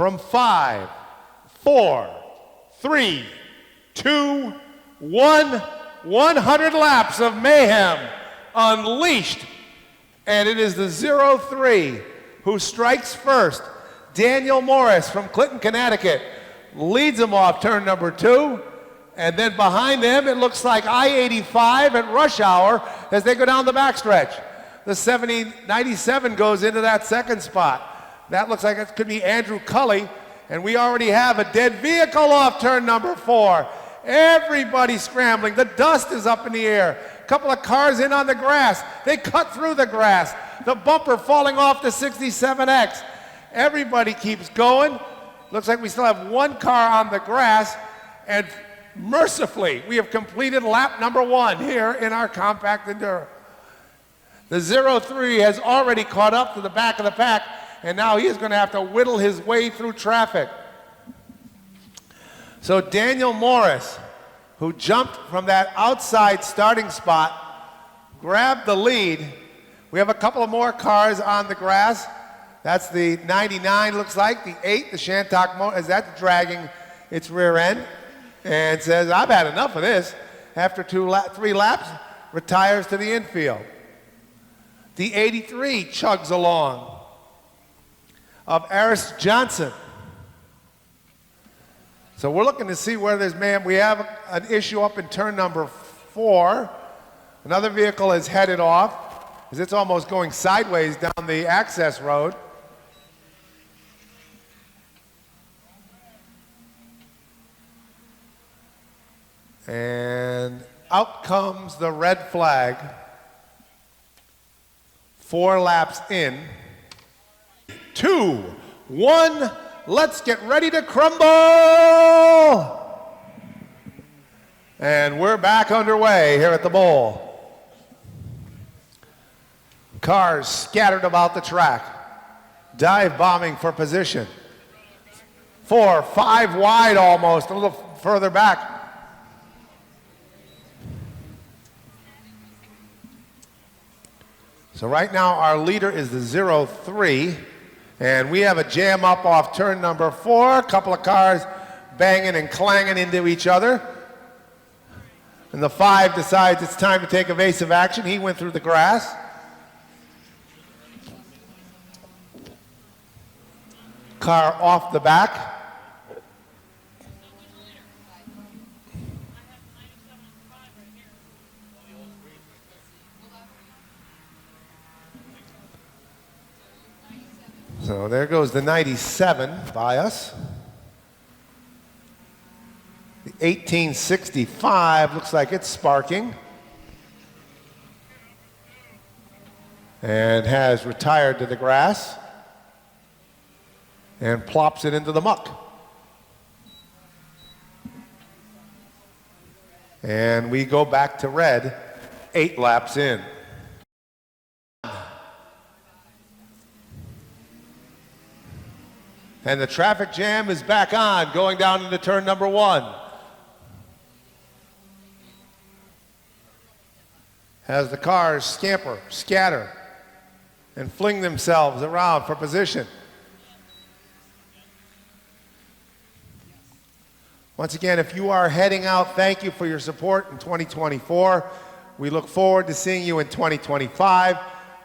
from 5, 4, 3, 2, 1, 100 laps of mayhem unleashed. And it is the 03 who strikes first. Daniel Morris from Clinton, Connecticut, leads him off turn number 2. And then behind them, it looks like I-85 at rush hour as they go down the backstretch. The 97 goes into that second spot. That looks like it could be Andrew Cully. And we already have a dead vehicle off turn number 4. Everybody scrambling. The dust is up in the air. A couple of cars in on the grass. They cut through the grass. The bumper falling off the 67X. Everybody keeps going. Looks like we still have one car on the grass. And mercifully, we have completed lap number 1 here in our compact Enduro. The 03 has already caught up to the back of the pack, and now he is going to have to whittle his way through traffic. So Daniel Morris, who jumped from that outside starting spot, grabbed the lead. We have a couple of more cars on the grass. That's the 99, looks like, the 8, the Shantok Motor, as that's dragging its rear end, and says, I've had enough of this. After 3 laps, retires to the infield. The 83 chugs along of Aris Johnson. So we're looking to see where there's mayhem. We have an issue up in turn number 4. Another vehicle is headed off as it's almost going sideways down the access road. And out comes the red flag. 4 laps in. 2, 1, let's get ready to crumble! And we're back underway here at the bowl. Cars scattered about the track, dive bombing for position. 4, 5 wide almost, a little further back. So right now our leader is the 03, and we have a jam up off turn number 4, a couple of cars banging and clanging into each other. And the 5 decides it's time to take evasive action. He went through the grass. Car off the back. So there goes the 97 by us. The 1865 looks like it's sparking and has retired to the grass and plops it into the muck. And we go back to red 8 laps in. And the traffic jam is back on, going down into turn number 1. As the cars scamper, scatter, and fling themselves around for position. Once again, if you are heading out, thank you for your support in 2024. We look forward to seeing you in 2025.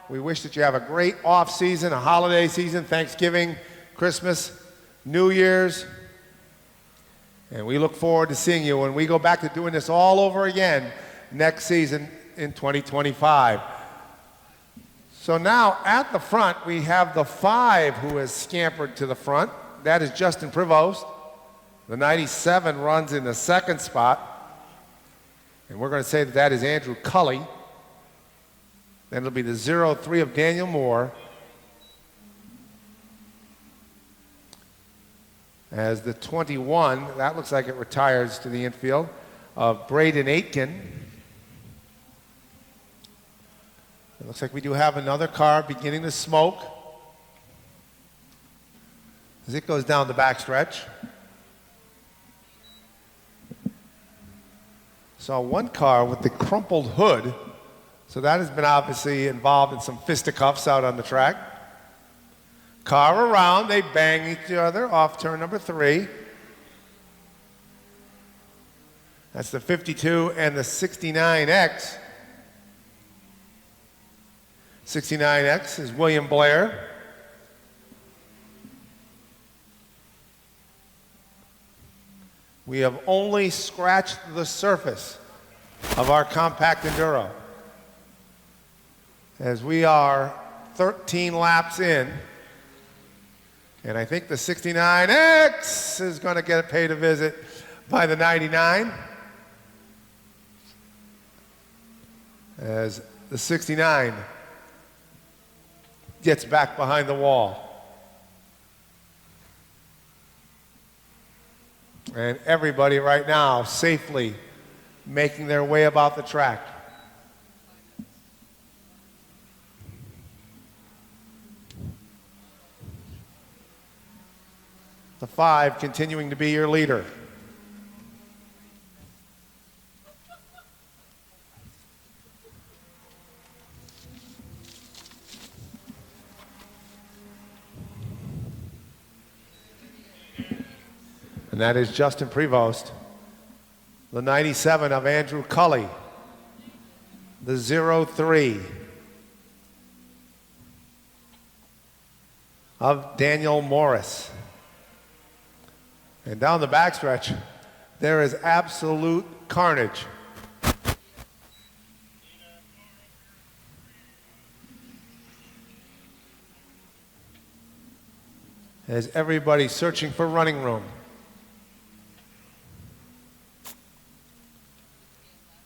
We wish that you have a great off season, a holiday season, Thanksgiving, Christmas, New Year's, and we look forward to seeing you when we go back to doing this all over again next season in 2025. So now at the front we have the 5 who has scampered to the front. That is Justin Prevost. The 97 runs in the second spot, and we're going to say that that is Andrew Cully. Then it'll be the 03 of Daniel Moore. As the 21, that looks like it retires to the infield, of Braden Aitken. It looks like we do have another car beginning to smoke as it goes down the backstretch. Saw one car with the crumpled hood, so that has been obviously involved in some fisticuffs out on the track. Car around, they bang each other off turn number 3. That's the 52 and the 69X. 69X is William Blair. We have only scratched the surface of our compact Enduro, as we are 13 laps in, and I think the 69X is going to get paid a visit by the 99, as the 69 gets back behind the wall. And everybody right now safely making their way about the track. The 5 continuing to be your leader. And that is Justin Prevost. The 97 of Andrew Cully. The 03 of Daniel Morris. And down the backstretch, there is absolute carnage. As everybody's searching for running room.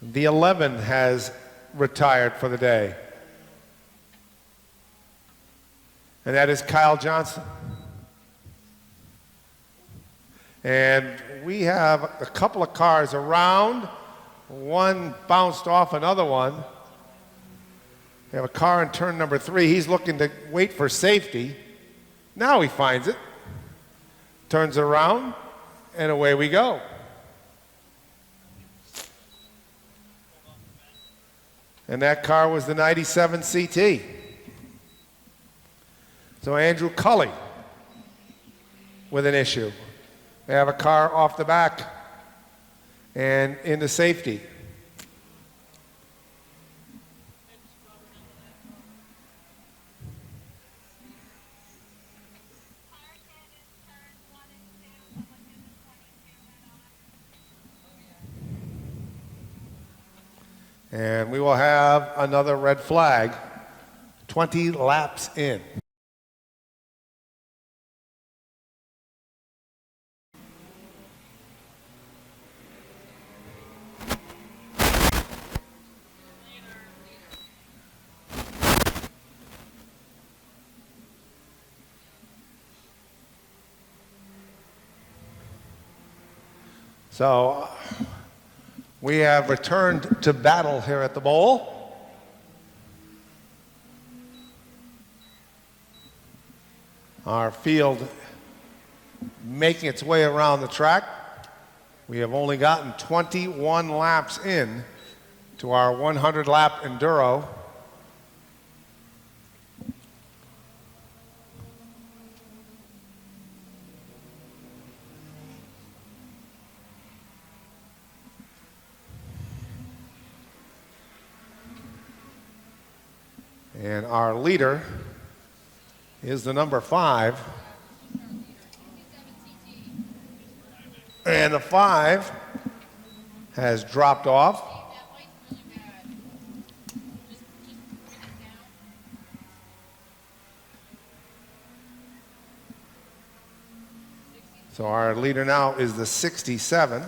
The 11 has retired for the day. And that is Kyle Johnson. And we have a couple of cars around. One bounced off another one. We have a car in turn number 3. He's looking to wait for safety. Now he finds it. Turns around, and away we go. And that car was the 97 CT. So Andrew Cully with an issue. They have a car off the back and into safety. And we will have another red flag 20 laps in. So we have returned to battle here at the bowl. Our field making its way around the track. We have only gotten 21 laps in to our 100-lap Enduro. And our leader is the number 5. And the 5 has dropped off. So our leader now is the 67.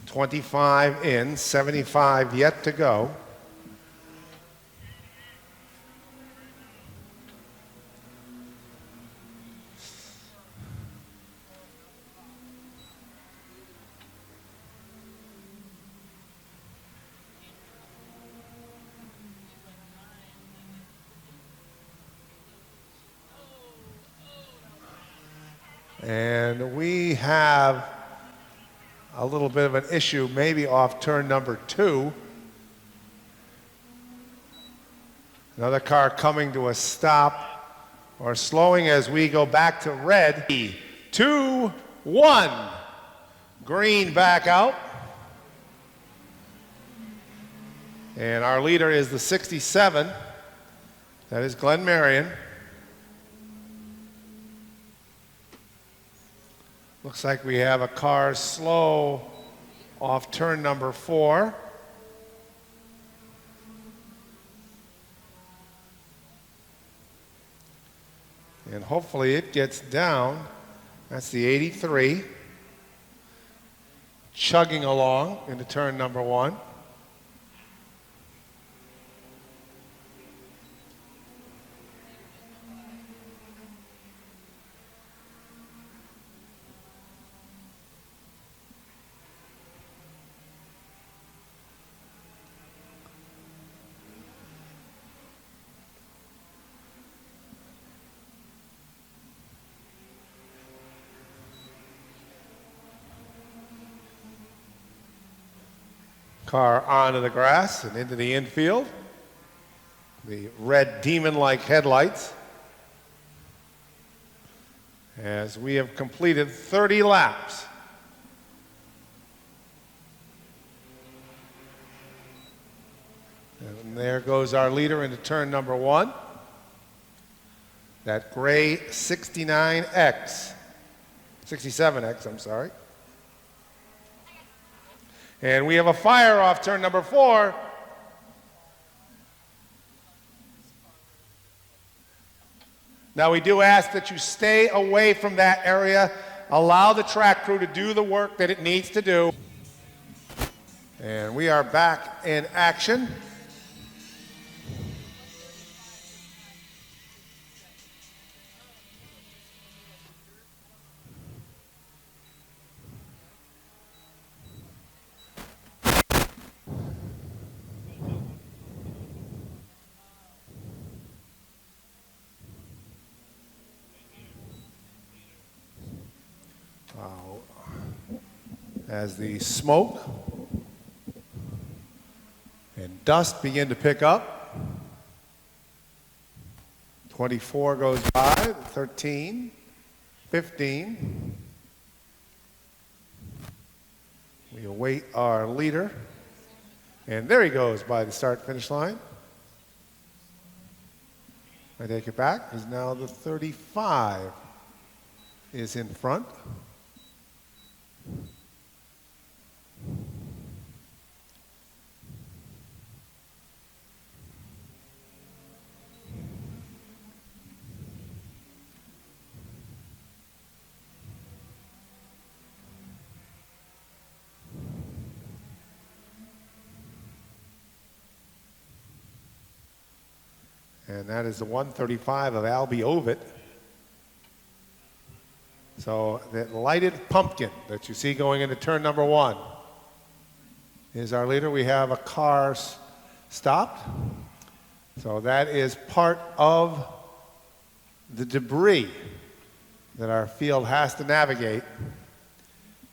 $25 in, $75 yet to go. And we have a little bit of an issue, maybe off turn number 2. Another car coming to a stop or slowing as we go back to red. 2, 1. Green back out. And our leader is the 67. That is Glenn Marion. Looks like we have a car slow off turn number 4. And hopefully it gets down. That's the 83. Chugging along into turn number 1. Car onto the grass and into the infield. The red demon-like headlights. As we have completed 30 laps. And there goes our leader into turn number 1. That gray 69X. 67X, I'm sorry. And we have a fire off turn number 4. Now we do ask that you stay away from that area. Allow the track crew to do the work that it needs to do. And we are back in action. As the smoke and dust begin to pick up. 24 goes by, 13, 15. We await our leader. And there he goes by the start-finish line. I take it back. He's now the 35 is in front. And that is the 135 of Albie Ovid. So that lighted pumpkin that you see going into turn number 1 is our leader. We have a car stopped. So that is part of the debris that our field has to navigate.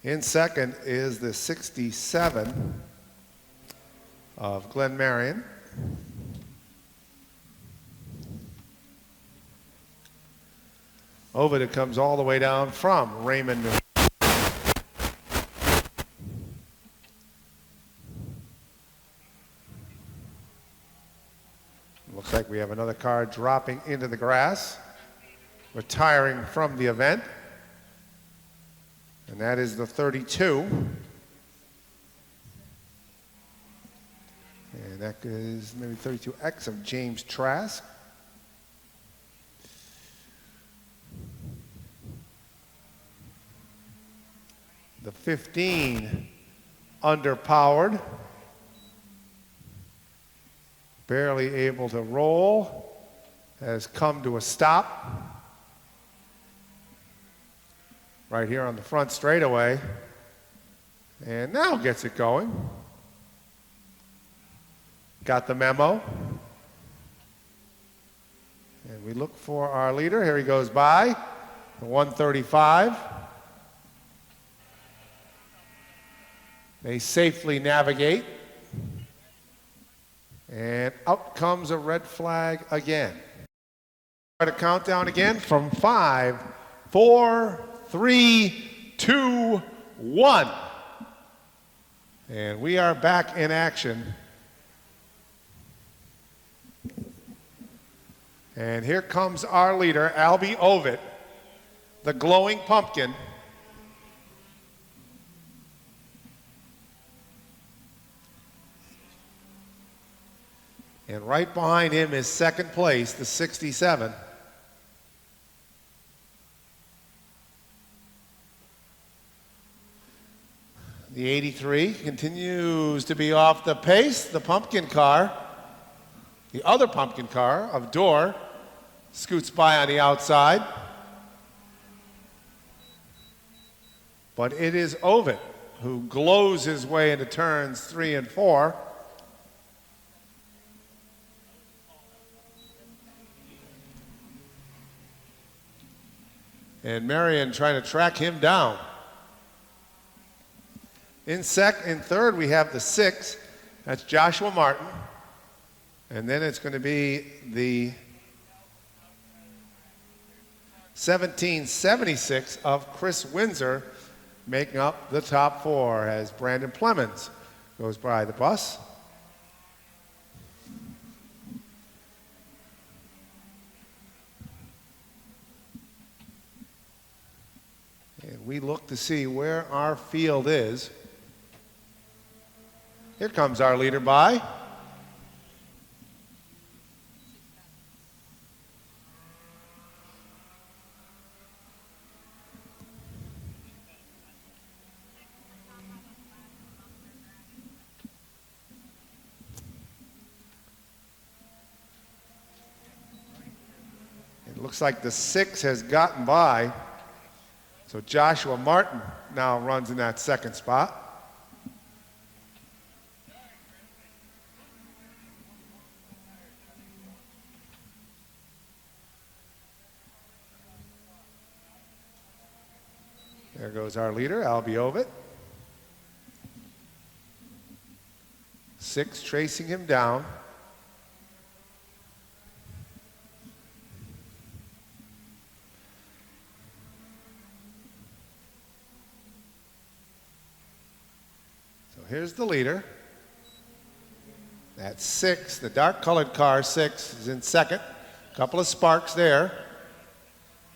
In second is the 67 of Glenn Marion. Ovid comes all the way down from Raymond. Looks like we have another car dropping into the grass, retiring from the event. And that is the 32. And that is maybe 32X of James Trask. The 15, underpowered, barely able to roll, has come to a stop right here on the front straightaway, and now gets it going. Got the memo. And we look for our leader. Here he goes by. The 135. They safely navigate. And out comes a red flag again. Try to count down again from 5, 4, 3, 2, 1. And we are back in action. And here comes our leader, Albie Ovitt, the glowing pumpkin. And right behind him is second place, the 67. The 83 continues to be off the pace. The pumpkin car, the other pumpkin car of Door, scoots by on the outside. But it is Ovitt who glows his way into turns 3 and 4. And Marion trying to track him down. In third, we have the 6. That's Joshua Martin. And then it's going to be the 1776 of Chris Windsor making up the top 4 as Brandon Plemons goes by the bus. And we look to see where our field is. Here comes our leader by. It looks like the 6 has gotten by. So Joshua Martin now runs in that second spot. There goes our leader, Albie Ovitt. 6 tracing him down. So here's the leader. That's 6, the dark colored car, 6, is in second. A couple of sparks there.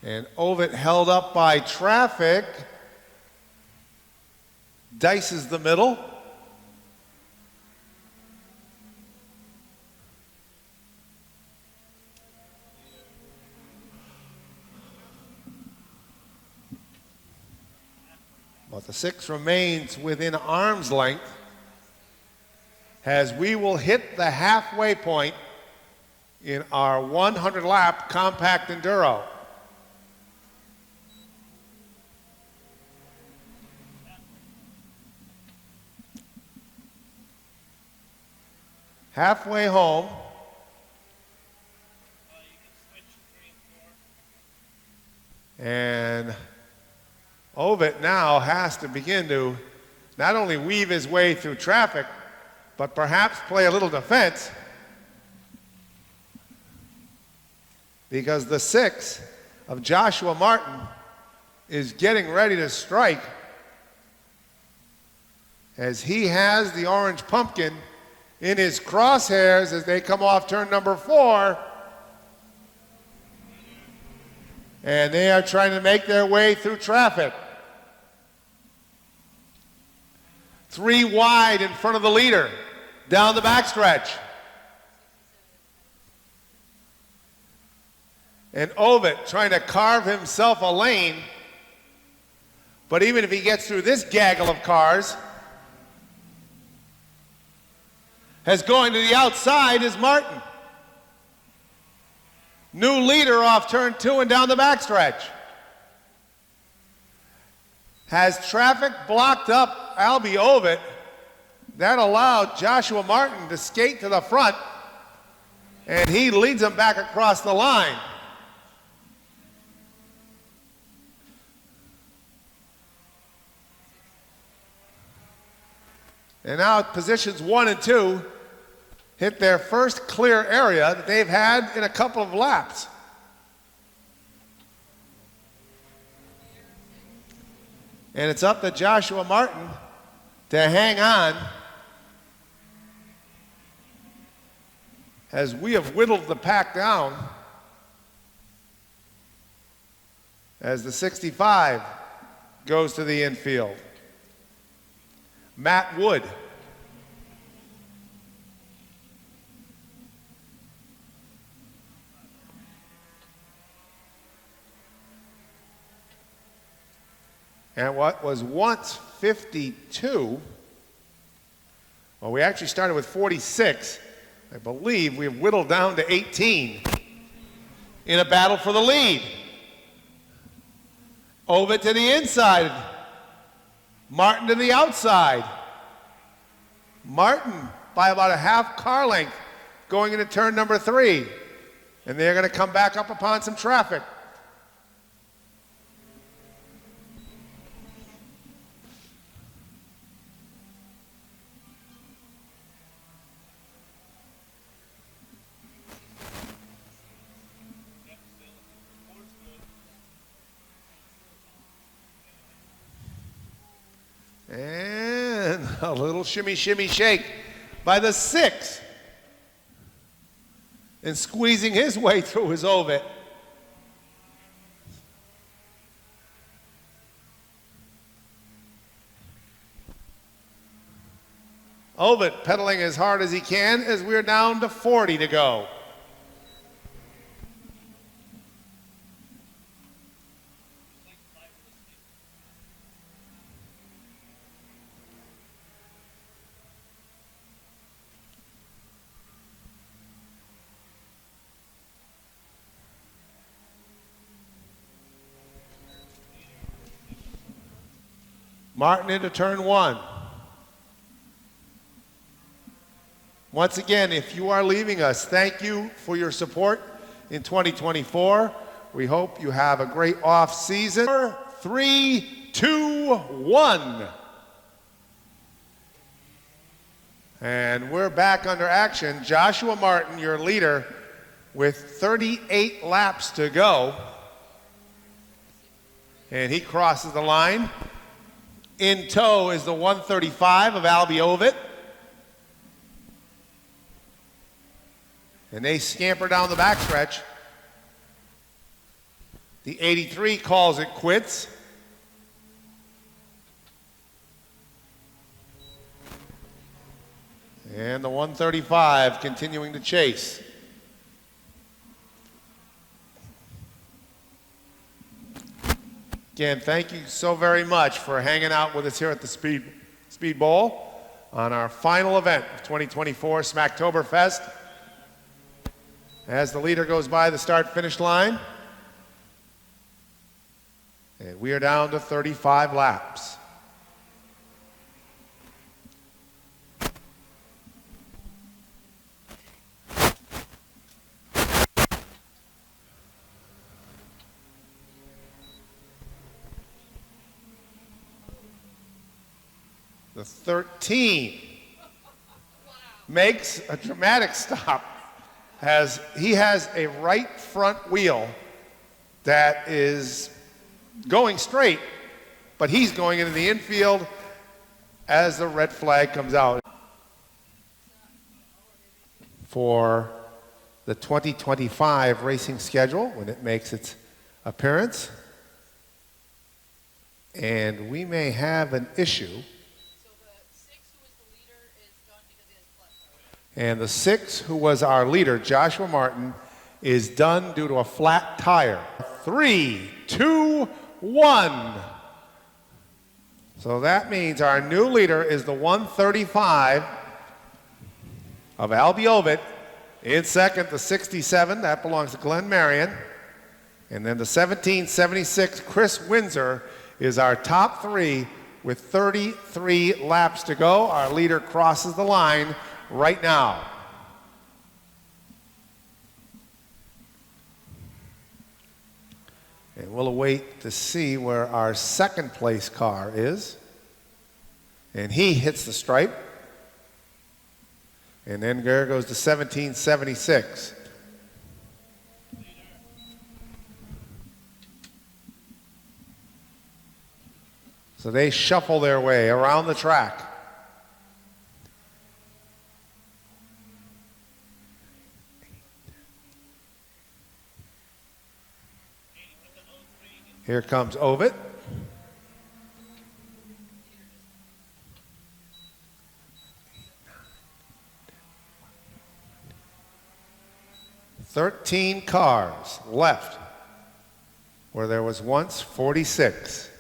And Ovitt held up by traffic. Dices the middle. But the 6 remains within arm's length as we will hit the halfway point in our 100-lap compact enduro. Halfway home. And Ovitt now has to begin to not only weave his way through traffic, but perhaps play a little defense, because the 6 of Joshua Martin is getting ready to strike as he has the orange pumpkin in his crosshairs as they come off turn number 4. And they are trying to make their way through traffic. 3 wide in front of the leader, down the backstretch. And Ovitt trying to carve himself a lane. But even if he gets through this gaggle of cars, as going to the outside is Martin. New leader off turn 2 and down the backstretch. Has traffic blocked up Albie Ovitt. That allowed Joshua Martin to skate to the front, and he leads him back across the line. And now positions 1 and 2 hit their first clear area that they've had in a couple of laps. And it's up to Joshua Martin to hang on as we have whittled the pack down as the 65 goes to the infield. Matt Wood. And what was once 52, well, we actually started with 46. I believe we've whittled down to 18 in a battle for the lead. Ovid to the inside. Martin to the outside. Martin by about a half car length going into turn number 3. And they're going to come back up upon some traffic. And a little shimmy, shimmy, shake by the 6. And squeezing his way through his Ovid. Ovid pedaling as hard as he can as we're down to 40 to go. Martin into turn 1. Once again, if you are leaving us, thank you for your support in 2024. We hope you have a great off season. 3, 2, 1. And we're back under action. Joshua Martin, your leader, with 38 laps to go. And he crosses the line. In tow is the 135 of Albie Ovid. And they scamper down the backstretch. The 83 calls it quits. And the 135 continuing to chase. Again, thank you so very much for hanging out with us here at the Speed Bowl on our final event of 2024 Smacktoberfest. As the leader goes by the start-finish line, and we are down to 35 laps. The 13 makes a dramatic stop as he has a right front wheel that is going straight, but he's going into the infield as the red flag comes out for the 2025 racing schedule when it makes its appearance. And we may have an issue. And the 6, who was our leader, Joshua Martin, is done due to a flat tire. 3, 2, 1. So that means our new leader is the 135 of Albie Ovid. In second, the 67, that belongs to Glenn Marion. And then the 1776, Chris Windsor, is our top 3 with 33 laps to go. Our leader crosses the line right now. And we'll await to see where our second place car is. And he hits the stripe. And then there goes to 1776. So they shuffle their way around the track. Here comes Ovid. "13 cars left where there was once 46.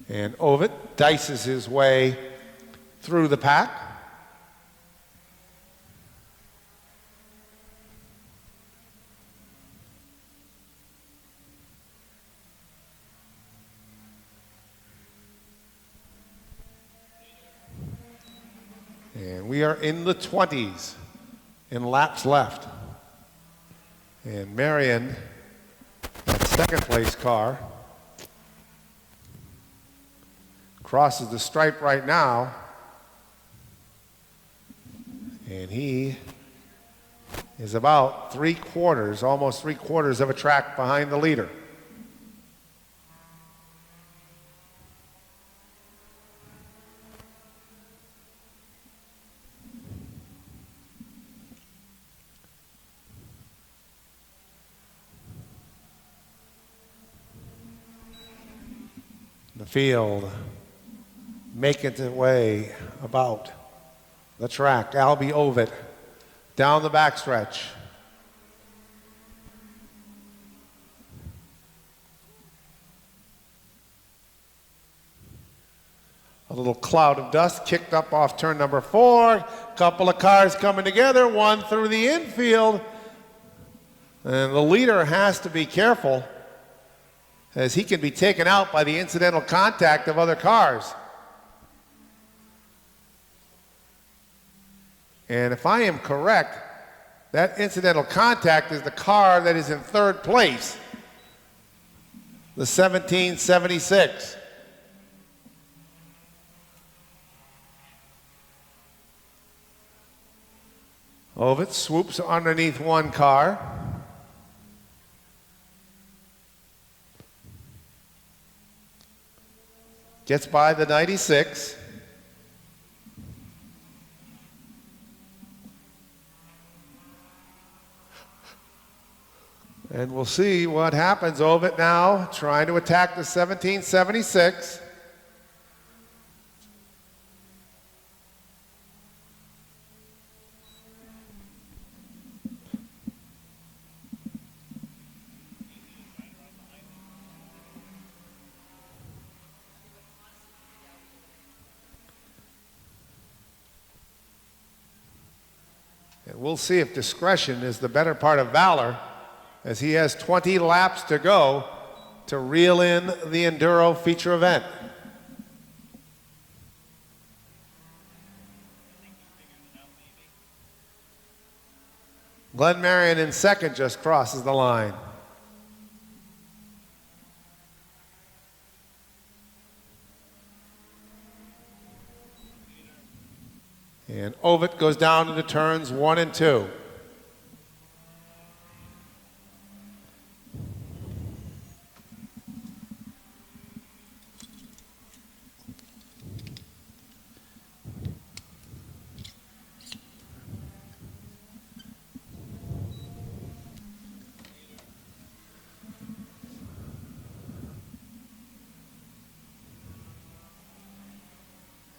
And Ovid dices his way through the pack. And we are in the 20s in laps left. And Marion, that second place car, crosses the stripe right now, and he is about 3/4, almost 3/4 of a track behind the leader. The field making its way about the track. Albie Ovid down the backstretch. A little cloud of dust kicked up off turn number 4. Couple of cars coming together, one through the infield. And the leader has to be careful, as he can be taken out by the incidental contact of other cars. And if I am correct, that incidental contact is the car that is in third place, the 1776. Ovid swoops underneath one car. Gets by the 96. And we'll see what happens. Ovid now trying to attack the 1776. And we'll see if discretion is the better part of valor, as he has 20 laps to go to reel in the Enduro feature event. Glenn Marion in second just crosses the line. And Ovid goes down into turns 1 and 2.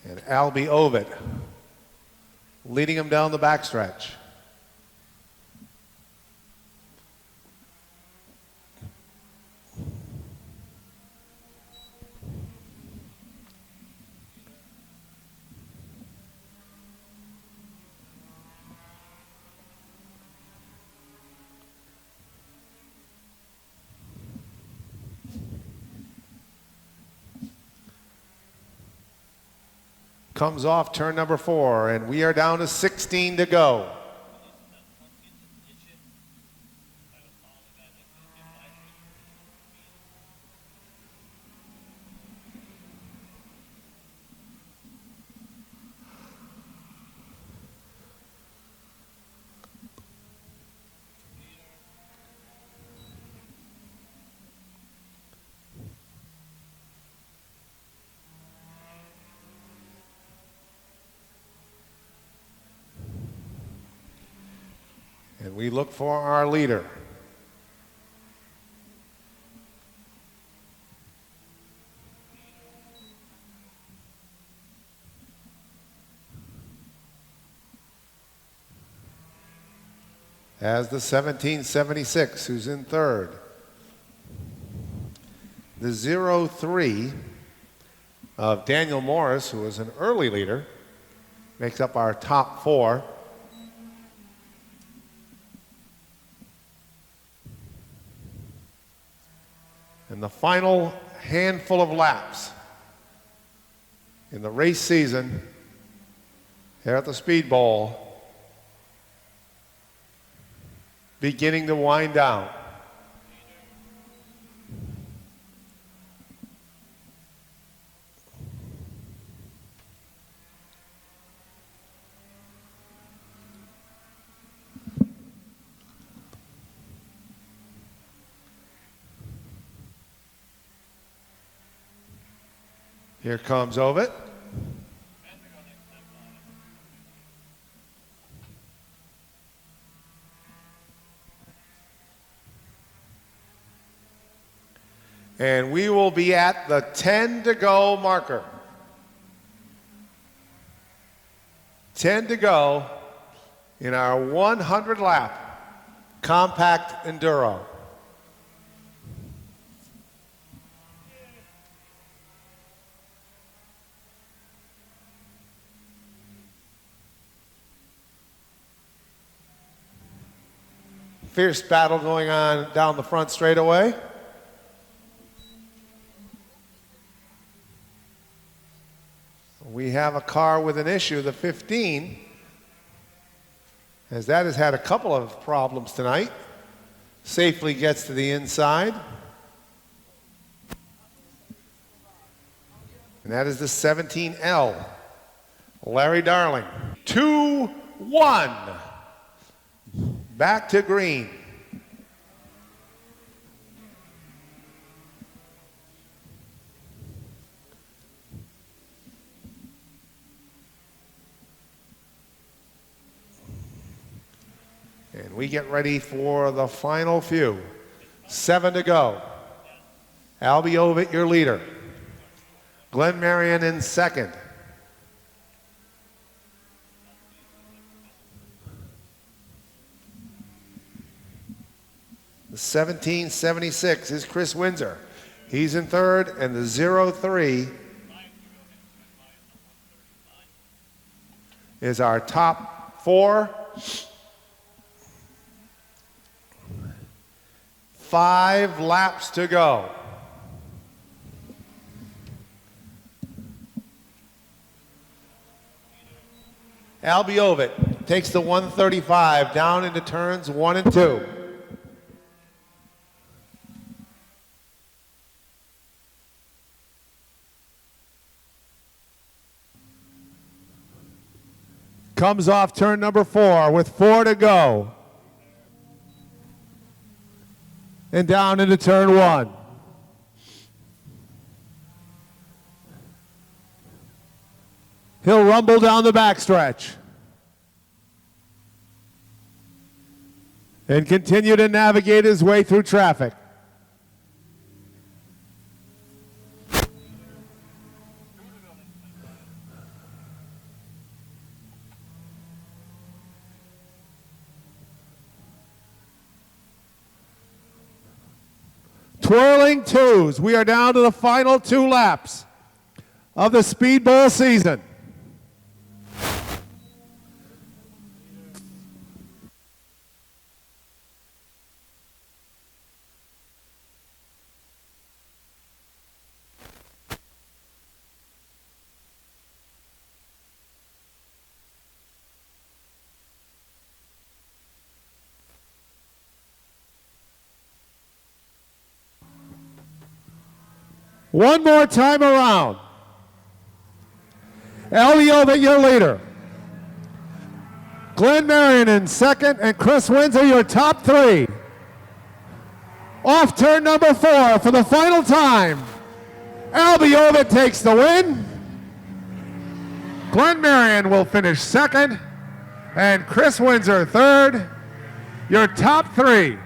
And Albie Ovid leading him down the backstretch. Comes off turn number 4, and we are down to 16 to go. And we look for our leader. As the 1776, who's in third. The 03 of Daniel Morris, who was an early leader, makes up our top 4. And the final handful of laps in the race season here at the Speed Bowl beginning to wind down. Here comes Ovid. And we will be at the 10 to go marker. 10 to go in our 100 lap compact Enduro. Fierce battle going on down the front straightaway. We have a car with an issue, the 15, as that has had a couple of problems tonight. Safely gets to the inside. And that is the 17L, Larry Darling. 2-1. Back to green. And we get ready for the final few. 7 to go. Albie Ovitt, your leader. Glenn Marion in second. The 1776 is Chris Windsor. He's in third, and the 03 is our top 4. 5 laps to go. Albie Ovitt takes the 135 down into turns 1 and 2. Comes off turn number 4 with 4 to go. And down into turn 1. He'll rumble down the backstretch. And continue to navigate his way through traffic. Twirling twos. We are down to the final 2 laps of the Speed Bowl season. One more time around. Eliovic, your leader. Glenn Marion in second, and Chris Windsor, your top three. Off turn number 4 for the final time. Eliovic takes the win. Glenn Marion will finish second, and Chris Windsor third. Your top three.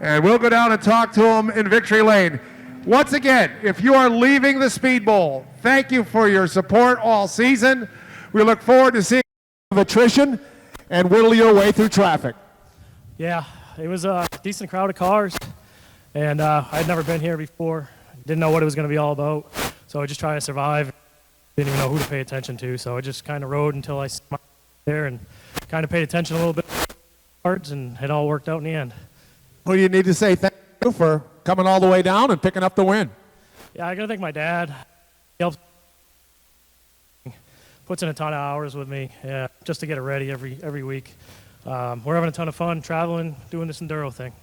And we'll go down and talk to them in victory lane. Once again, if you are leaving the Speed Bowl, thank you for your support all season. We look forward to seeing attrition and whittle your way through traffic. Yeah, it was a decent crowd of cars, and I'd never been here before. Didn't know what it was going to be all about, so I just tried to survive. Didn't even know who to pay attention to, so I just kind of rode until I sat there and kind of paid attention a little bit to cards, and it all worked out in the end. Who do you need to say thank you for coming all the way down and picking up the win? Yeah, I got to thank my dad. He helps, puts in a ton of hours with me, just to get it ready every week. We're having a ton of fun traveling, doing this enduro thing.